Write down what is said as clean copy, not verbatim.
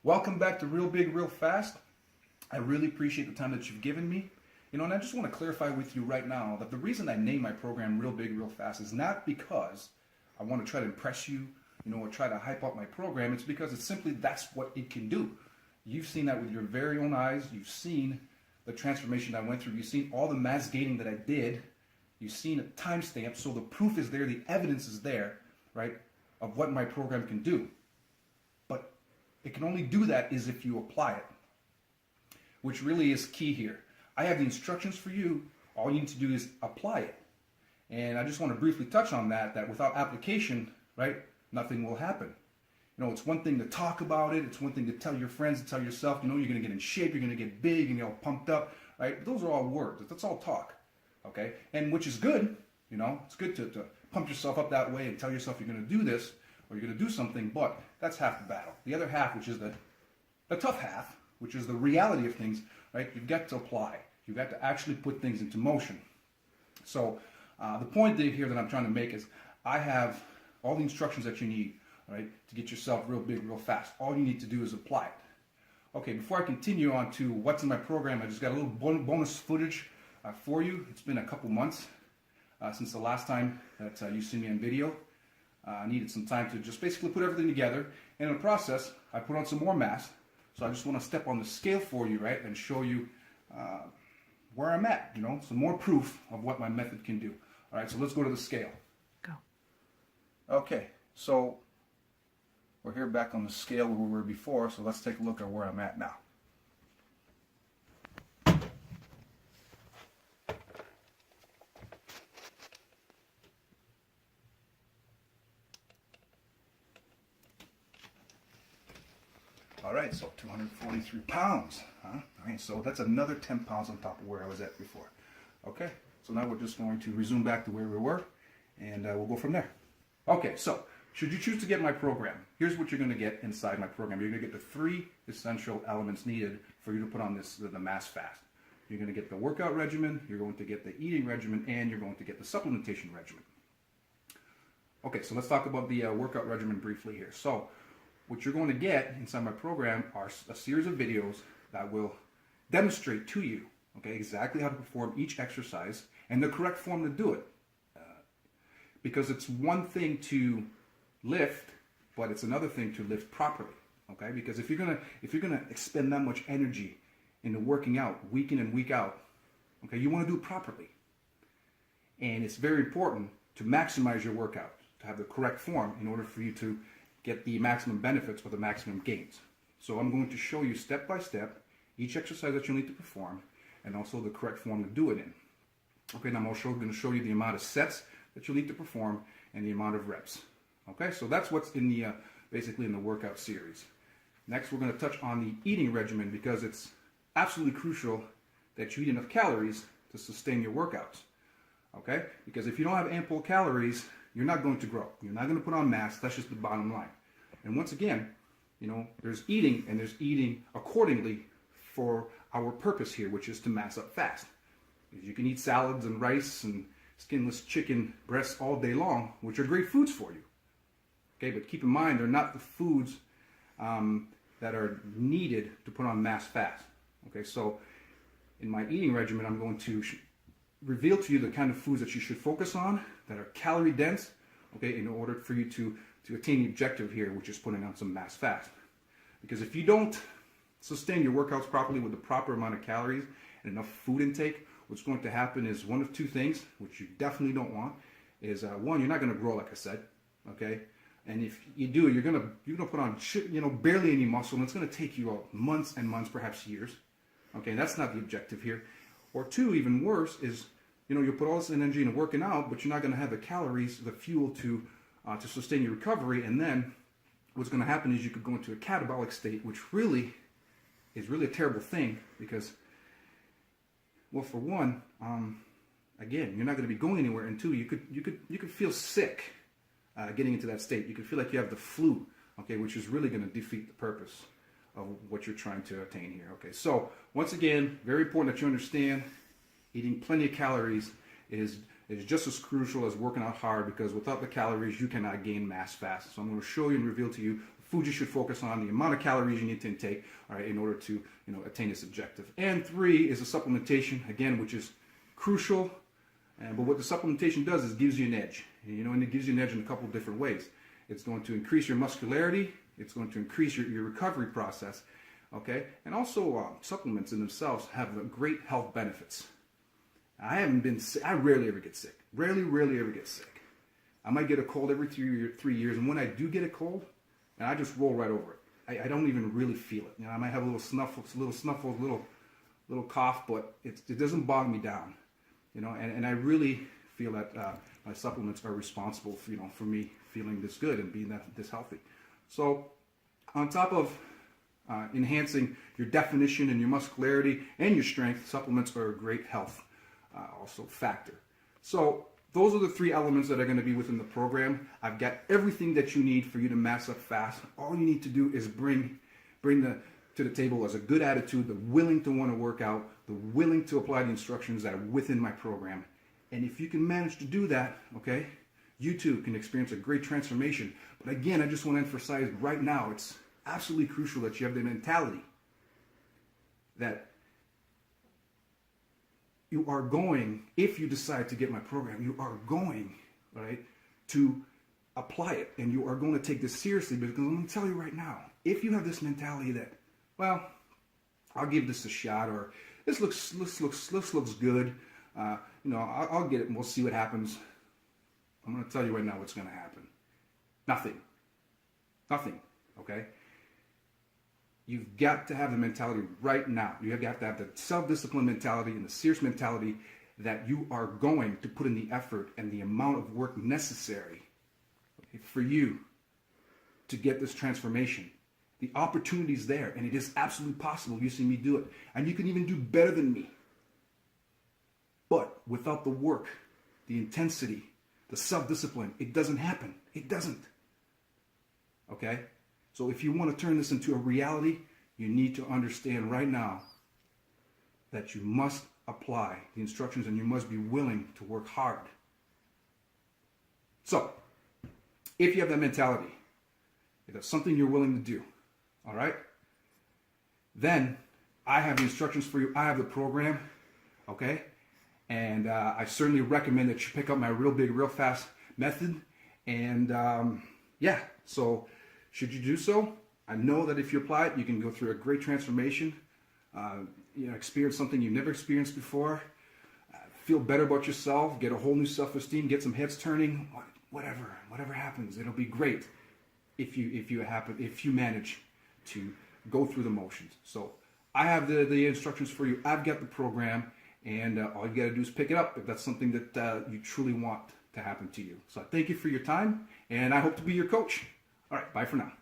Welcome back to Real Big, Real Fast. I really appreciate the time that you've given me. And I just want to clarify with you right now that the reason I named my program Real Big, Real Fast is not because I want to try to impress you, or try to hype up my program. It's because it's simply that's what it can do. You've seen that with your very own eyes. You've seen the transformation I went through. You've seen all the mass gaining that I did. You've seen a timestamp, so the proof is there, the evidence is there, right, of what my program can do. But it can only do that is if you apply it, which really is key here. I have the instructions for you. All you need to do is apply it. And I just want to briefly touch on that without application, right, nothing will happen. It's one thing to talk about it. It's one thing to tell your friends, to tell yourself, you're going to get in shape, you're going to get big, you're going to get all pumped up, right? Those are all words. That's all talk, okay? And which is good, it's good to pump yourself up that way and tell yourself you're going to do this or you're going to do something, but that's half the battle. The other half, which is the tough half, which is the reality of things, right? You've got to apply. You've got to actually put things into motion. So the point here that I'm trying to make is I have all the instructions that you need, right, to get yourself real big, real fast. All you need to do is apply it. Okay, before I continue on to what's in my program, I just got a little bonus footage for you. It's been a couple months since the last time that you've seen me on video. I needed some time to just basically put everything together. And in the process, I put on some more mass. So I just want to step on the scale for you, right, and show you where I'm at, some more proof of what my method can do. All right, so let's go to the scale. Go. Okay, so we're here back on the scale where we were before, so let's take a look at where I'm at now. All right, so 243 pounds. All right, so that's another 10 pounds on top of where I was at before. Okay, so now we're just going to resume back to where we were, and we'll go from there. Okay, so should you choose to get my program, here's what you're going to get inside my program. You're going to get the 3 essential elements needed for you to put on the mass fast. You're going to get the workout regimen, you're going to get the eating regimen, and you're going to get the supplementation regimen. Okay, so let's talk about the workout regimen briefly here. So what you're going to get inside my program are a series of videos that will demonstrate to you, okay, exactly how to perform each exercise and the correct form to do it. Because it's one thing to lift, but it's another thing to lift properly, okay? Because if you're gonna expend that much energy into working out week in and week out, okay, you want to do it properly. And it's very important to maximize your workout, to have the correct form in order for you to get the maximum benefits or the maximum gains. So I'm going to show you step by step each exercise that you'll need to perform and also the correct form to do it in. Okay, now I'm also going to show you the amount of sets that you'll need to perform and the amount of reps. Okay, so that's what's in the basically in the workout series. Next, we're going to touch on the eating regimen because it's absolutely crucial that you eat enough calories to sustain your workouts. Okay, because if you don't have ample calories, you're not going to grow. You're not going to put on mass. That's just the bottom line. And once again, there's eating and there's eating accordingly for our purpose here, which is to mass up fast. You can eat salads and rice and skinless chicken breasts all day long, which are great foods for you. Okay, but keep in mind, they're not the foods that are needed to put on mass fast. Okay, so in my eating regimen, I'm going to reveal to you the kind of foods that you should focus on that are calorie dense, okay, in order for you to attain the objective here, which is putting on some mass fast. Because if you don't sustain your workouts properly with the proper amount of calories and enough food intake, what's going to happen is one of two things, which you definitely don't want, is one, you're not going to grow, like I said, okay? And if you do, you're gonna put on barely any muscle, and it's going to take you months and months, perhaps years. Okay, that's not the objective here. Or two, even worse, is you'll put all this energy into working out, but you're not going to have the calories, the fuel to sustain your recovery. And then what's going to happen is you could go into a catabolic state, which really is a terrible thing because, well, for one, again, you're not going to be going anywhere, and two, you could feel sick getting into that state. You could feel like you have the flu, okay, which is really going to defeat the purpose of what you're trying to attain here. Okay, so once again, very important that you understand eating plenty of calories is just as crucial as working out hard, because without the calories you cannot gain mass fast. So I'm going to show you and reveal to you food you should focus on, the amount of calories you need to intake, all right, in order to attain this objective. And 3 is a supplementation, again, which is crucial. But what the supplementation does is gives you an edge, and it gives you an edge in a couple of different ways. It's going to increase your muscularity. It's going to increase your recovery process, okay? And also supplements in themselves have great health benefits. I rarely ever get sick. Rarely ever get sick. I might get a cold every 3 years, and when I do get a cold, and I just roll right over it. I don't even really feel it. I might have a little snuffles, little cough, but it doesn't bog me down. And I really feel that my supplements are responsible for me feeling this good and being this healthy. So on top of enhancing your definition and your muscularity and your strength, supplements are a great health also factor. So those are the 3 elements that are going to be within the program. I've got everything that you need for you to mass up fast. All you need to do is bring to the table as a good attitude, the willing to want to work out, the willing to apply the instructions that are within my program. And if you can manage to do that, okay, you too can experience a great transformation. But again, I just want to emphasize right now, it's absolutely crucial that you have the mentality that you are going, if you decide to get my program, you are going, right, to apply it. And you are going to take this seriously, because I'm going to tell you right now, if you have this mentality that, well, I'll give this a shot, or this looks good, I'll get it and we'll see what happens. I'm going to tell you right now what's going to happen. Nothing, okay? You've got to have the mentality right now. You have to have the self-discipline mentality and the serious mentality that you are going to put in the effort and the amount of work necessary, okay, for you to get this transformation. The opportunity is there, and it is absolutely possible. You see me do it. And you can even do better than me. But without the work, the intensity, the self-discipline, it doesn't happen. It doesn't. Okay? So if you want to turn this into a reality, you need to understand right now that you must apply the instructions and you must be willing to work hard. So, if you have that mentality, if that's something you're willing to do, all right, then I have the instructions for you. I have the program, okay? And I certainly recommend that you pick up my Real Big, Real Fast method. And yeah, so should you do so, I know that if you apply it, you can go through a great transformation, experience something you've never experienced before, feel better about yourself, get a whole new self-esteem, get some heads turning, whatever happens, it'll be great if you manage to go through the motions. So I have the instructions for you. I've got the program, and all you got to do is pick it up if that's something that you truly want to happen to you. So I thank you for your time, and I hope to be your coach. All right, bye for now.